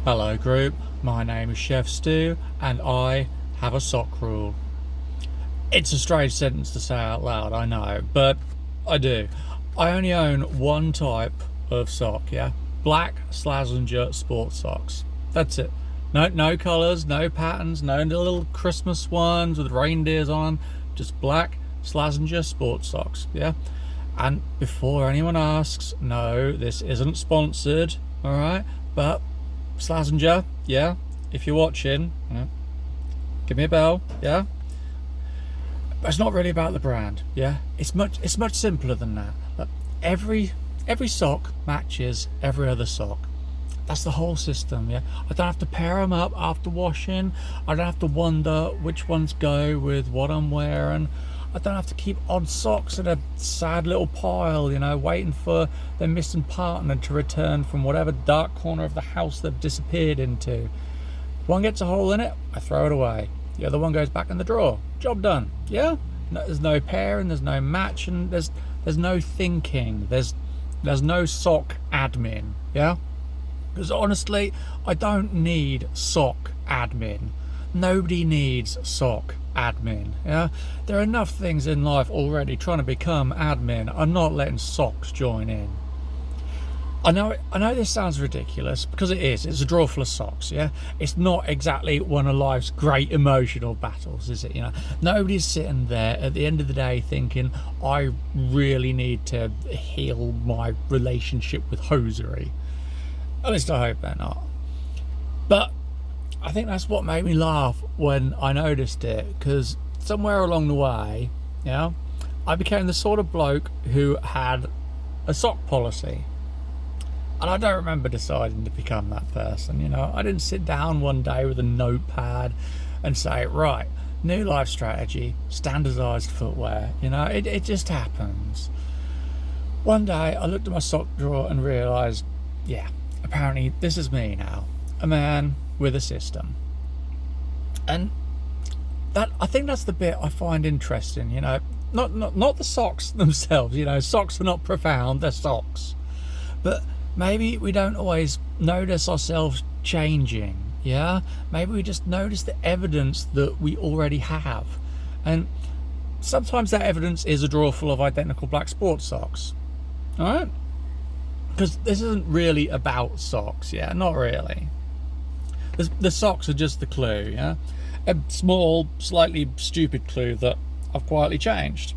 Hello group, my name is Chef Stu and I have a sock rule. It's a strange sentence to say out loud, I know, but I do. I only own one type of sock, yeah? Black Slazenger sports socks. That's it. No colours, no patterns, no little Christmas ones with reindeers on them. Just black Slazenger sports socks, yeah? And before anyone asks, no, this isn't sponsored, alright? But Slazenger, yeah, if you're watching, yeah, give me a bell, yeah. But it's not really about the brand, yeah. It's much simpler than that. But every sock matches every other sock. That's the whole system, yeah. I don't have to pair them up after washing. I don't have to wonder which ones go with what I'm wearing. I don't have to keep odd socks in a sad little pile, you know, waiting for their missing partner to return from whatever dark corner of the house they've disappeared into. If one gets a hole in it, I throw it away. The other one goes back in the drawer. Job done. Yeah? No, there's no pairing, there's no matching, there's no thinking, there's no sock admin. Yeah? Because honestly, I don't need sock admin. Nobody needs sock admin. Yeah, there are enough things in life already trying to become admin. I'm not letting socks join in. I know this sounds ridiculous because it is. It's a drawer full of socks. Yeah, it's not exactly one of life's great emotional battles, is it? You know, nobody's sitting there at the end of the day thinking, I really need to heal my relationship with hosiery. At least I hope they're not. But I think that's what made me laugh when I noticed it, because somewhere along the way, you know, I became the sort of bloke who had a sock policy. And I don't remember deciding to become that person, you know. I didn't sit down one day with a notepad and say, right, new life strategy, standardized footwear, you know, it just happens. One day I looked at my sock drawer and realized, yeah, apparently this is me now, a man with a system. And that, I think that's the bit I find interesting, you know, not the socks themselves, you know, socks are not profound, they're socks, but maybe we don't always notice ourselves changing. Yeah, maybe we just notice the evidence that we already have, and sometimes that evidence is a drawer full of identical black sports socks. All right, because this isn't really about socks, yeah, not really. The socks are just the clue, yeah? A small, slightly stupid clue that I've quietly changed.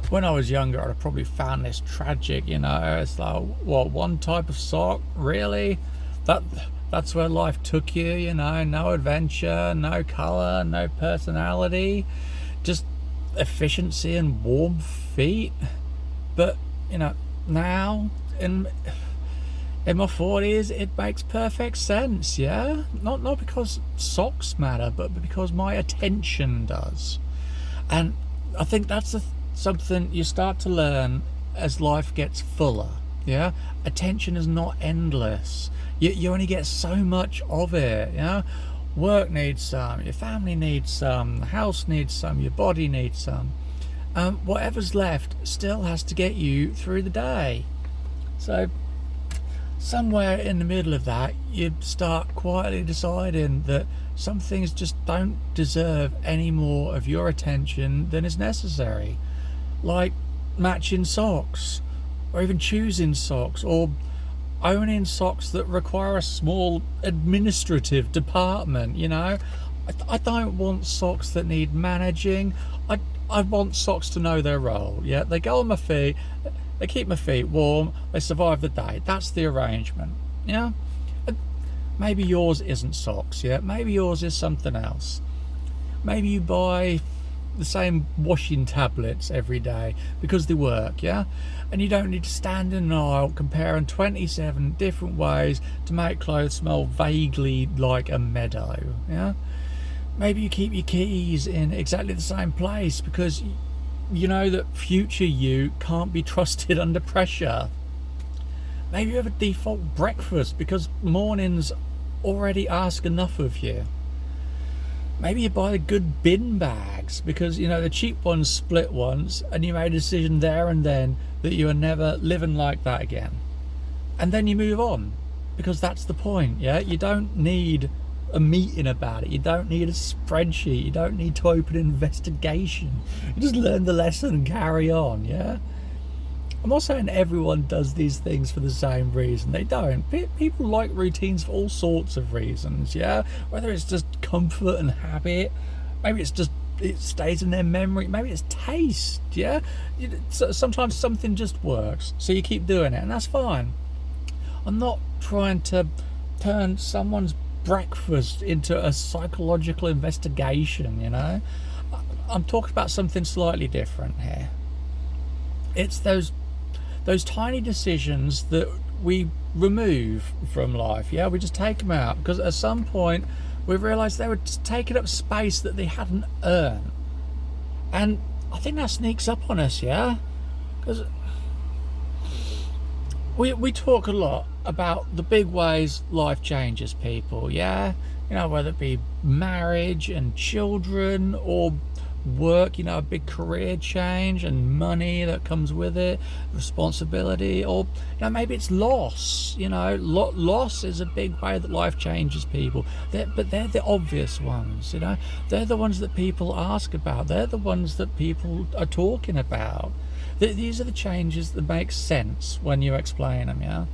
When I was younger, I'd have probably found this tragic, you know, it's like, what, one type of sock? Really? That's where life took you, you know, no adventure, no colour, no personality, just efficiency and warm feet. But, you know, now, in my 40s, it makes perfect sense, yeah? Not because socks matter, but because my attention does. And I think that's something you start to learn as life gets fuller, yeah? Attention is not endless. You only get so much of it, yeah? Work needs some, your family needs some, the house needs some, your body needs some. Whatever's left still has to get you through the day. So somewhere in the middle of that, you start quietly deciding that some things just don't deserve any more of your attention than is necessary. Like matching socks, or even choosing socks, or owning socks that require a small administrative department, you know. I don't want socks that need managing. I want socks to know their role, yeah? They go on my feet, they keep my feet warm, they survive the day. That's the arrangement, yeah? Maybe yours isn't socks, yeah? Maybe yours is something else. Maybe you buy the same washing tablets every day because they work, yeah? And you don't need to stand in an aisle comparing 27 different ways to make clothes smell vaguely like a meadow, yeah? Maybe you keep your keys in exactly the same place because you know that future you can't be trusted under pressure. Maybe you have a default breakfast because mornings already ask enough of you. Maybe you buy the good bin bags because, you know, the cheap ones split once and you made a decision there and then that you are never living like that again. And then you move on. because that's the point. Yeah, you don't need a meeting about it, you don't need a spreadsheet, you don't need to open an investigation. You just learn the lesson and carry on. Yeah, I'm not saying everyone does these things for the same reason. They don't. People like routines for all sorts of reasons. Yeah, whether it's just comfort and habit, maybe it's just it stays in their memory, maybe it's taste. Yeah, sometimes something just works, so you keep doing it, and that's fine. I'm not trying to turn someone's breakfast into a psychological investigation. I'm talking about something slightly different here. It's those tiny decisions that we remove from life. Yeah, we just take them out because at some point we realised they were just taking up space that they hadn't earned, and I think that sneaks up on us. Yeah, because we talk a lot about the big ways life changes people. Yeah, whether it be marriage and children or work, a big career change and money that comes with it, responsibility, or maybe it's loss. Loss is a big way that life changes people. But they're the obvious ones. They're the ones that people ask about. They're the ones that people are talking about. These are the changes that make sense when you explain them. Yeah,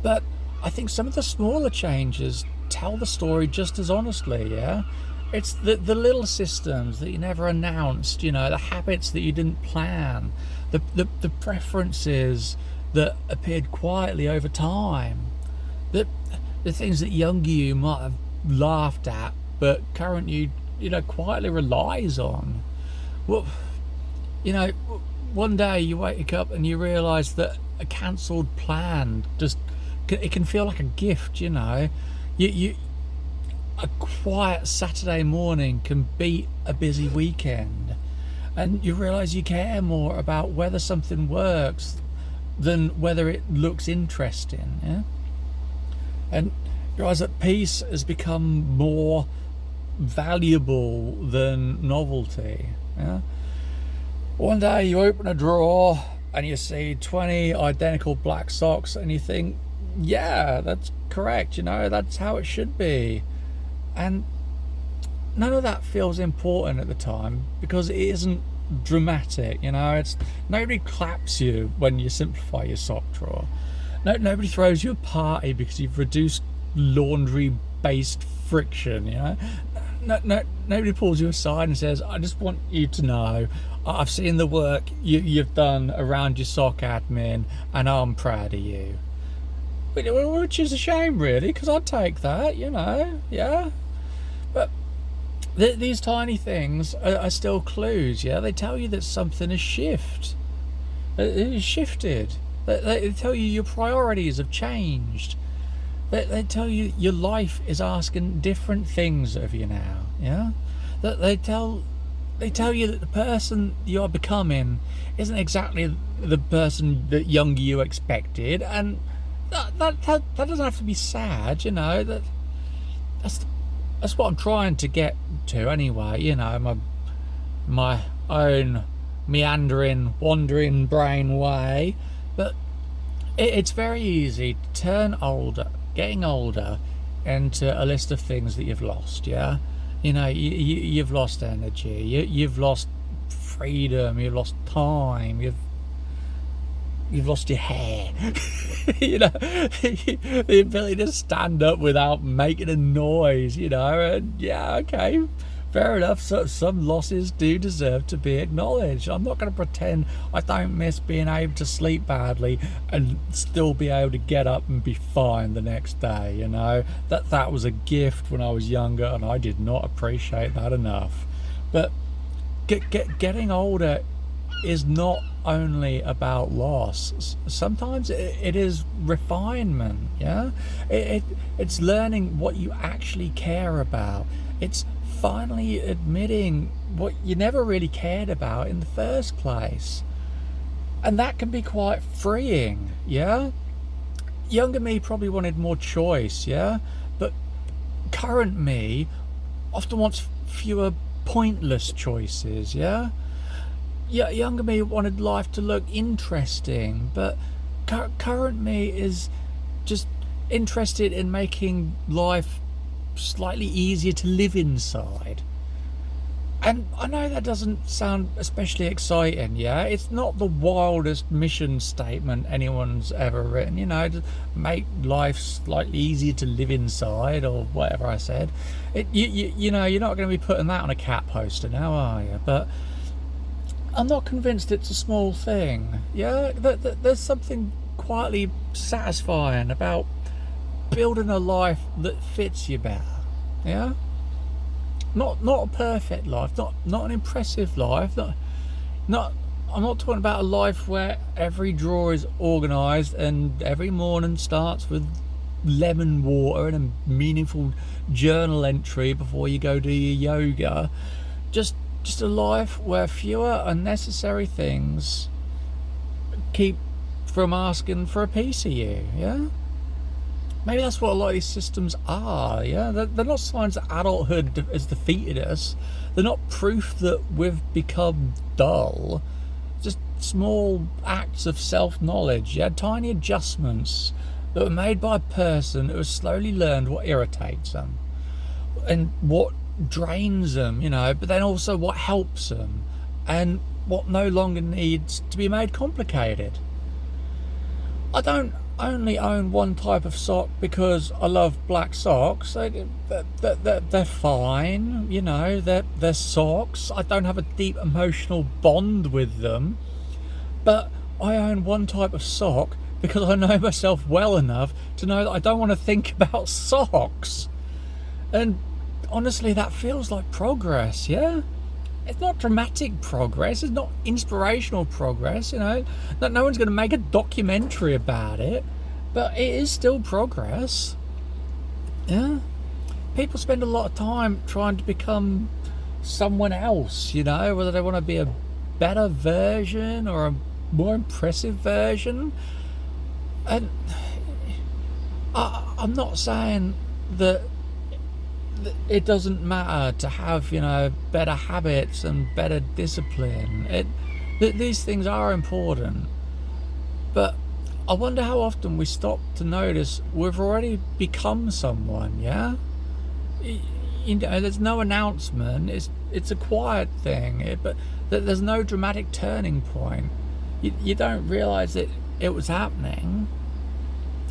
but I think some of the smaller changes tell the story just as honestly. Yeah, it's the little systems that you never announced, the habits that you didn't plan, the preferences that appeared quietly over time, the things that younger you might have laughed at, but current you, quietly relies on. Well, one day you wake up and you realise that a cancelled plan it can feel like a gift. A quiet Saturday morning can beat a busy weekend, and you realise you care more about whether something works than whether it looks interesting. Yeah, and you realise that peace has become more valuable than novelty. Yeah, one day you open a drawer and you see 20 identical black socks and you think, yeah, that's correct. That's how it should be. And none of that feels important at the time because it isn't dramatic. It's nobody claps you when you simplify your sock drawer. Nobody throws you a party because you've reduced laundry-based friction. Nobody pulls you aside and says, I just want you to know I've seen the work you've done around your sock admin and I'm proud of you. Which is a shame, really, because I'd take that. Yeah. But these tiny things are still clues. Yeah, they tell you that something has shifted. They tell you your priorities have changed. They tell you your life is asking different things of you now. Yeah, that they tell you that the person you are becoming isn't exactly the person that younger you expected, and that doesn't have to be sad. That's what I'm trying to get to anyway. My own meandering, wandering brain way. But it's very easy to turn getting older, into a list of things that you've lost. Yeah, you've lost energy, you've lost freedom, you've lost time, you've lost your hair. The ability to stand up without making a noise. And yeah, okay, fair enough. So some losses do deserve to be acknowledged. I'm not going to pretend I don't miss being able to sleep badly and still be able to get up and be fine the next day. That was a gift when I was younger, and I did not appreciate that enough. But getting older is not only about loss. Sometimes it is refinement. Yeah, it's learning what you actually care about. It's finally admitting what you never really cared about in the first place, and that can be quite freeing. Yeah, younger me probably wanted more choice. Yeah, but current me often wants fewer pointless choices. Yeah, younger me wanted life to look interesting, but current me is just interested in making life slightly easier to live inside. And I know that doesn't sound especially exciting, yeah? It's not the wildest mission statement anyone's ever written, to make life slightly easier to live inside, or whatever I said. You're not going to be putting that on a cat poster now, are you? But I'm not convinced it's a small thing, yeah? There's something quietly satisfying about building a life that fits you better, yeah? Not a perfect life, not an impressive life, not I'm not talking about a life where every drawer is organised and every morning starts with lemon water and a meaningful journal entry before you go do your yoga. Just a life where fewer unnecessary things keep from asking for a piece of you, yeah? Maybe that's what a lot of these systems are, yeah? They're not signs that adulthood has defeated us. They're not proof that we've become dull. Just small acts of self-knowledge, yeah? Tiny adjustments that were made by a person who has slowly learned what irritates them and what drains them, but then also what helps them and what no longer needs to be made complicated. I don't only own one type of sock because I love black socks. They're fine, they're socks. I don't have a deep emotional bond with them. But I own one type of sock because I know myself well enough to know that I don't want to think about socks. And honestly, that feels like progress, yeah? It's not dramatic progress, it's not inspirational progress, no one's going to make a documentary about it, but it is still progress, yeah? People spend a lot of time trying to become someone else, whether they want to be a better version or a more impressive version. And I'm not saying that it doesn't matter to have better habits and better discipline. These things are important, but I wonder how often we stop to notice we've already become someone, yeah? There's no announcement, it's a quiet thing, but there's no dramatic turning point. You don't realise that it was happening.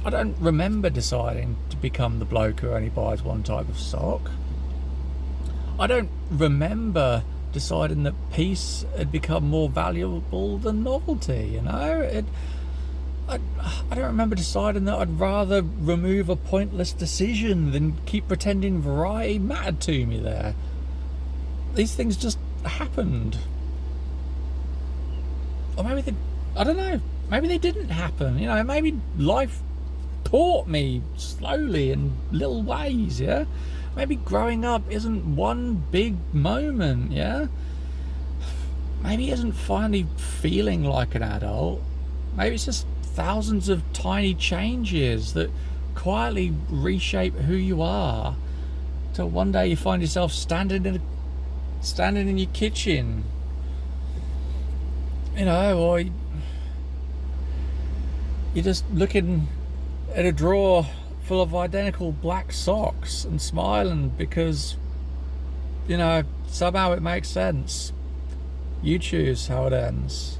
I don't remember deciding to become the bloke who only buys one type of sock. I don't remember deciding that peace had become more valuable than novelty, I don't remember deciding that I'd rather remove a pointless decision than keep pretending variety mattered to me there. These things just happened. Or maybe I don't know, maybe they didn't happen, maybe life taught me slowly in little ways, yeah? Maybe growing up isn't one big moment, yeah? Maybe it isn't finally feeling like an adult. Maybe it's just thousands of tiny changes that quietly reshape who you are, till one day you find yourself standing in your kitchen, or you're just looking at a drawer full of identical black socks and smiling because somehow it makes sense. You choose how it ends.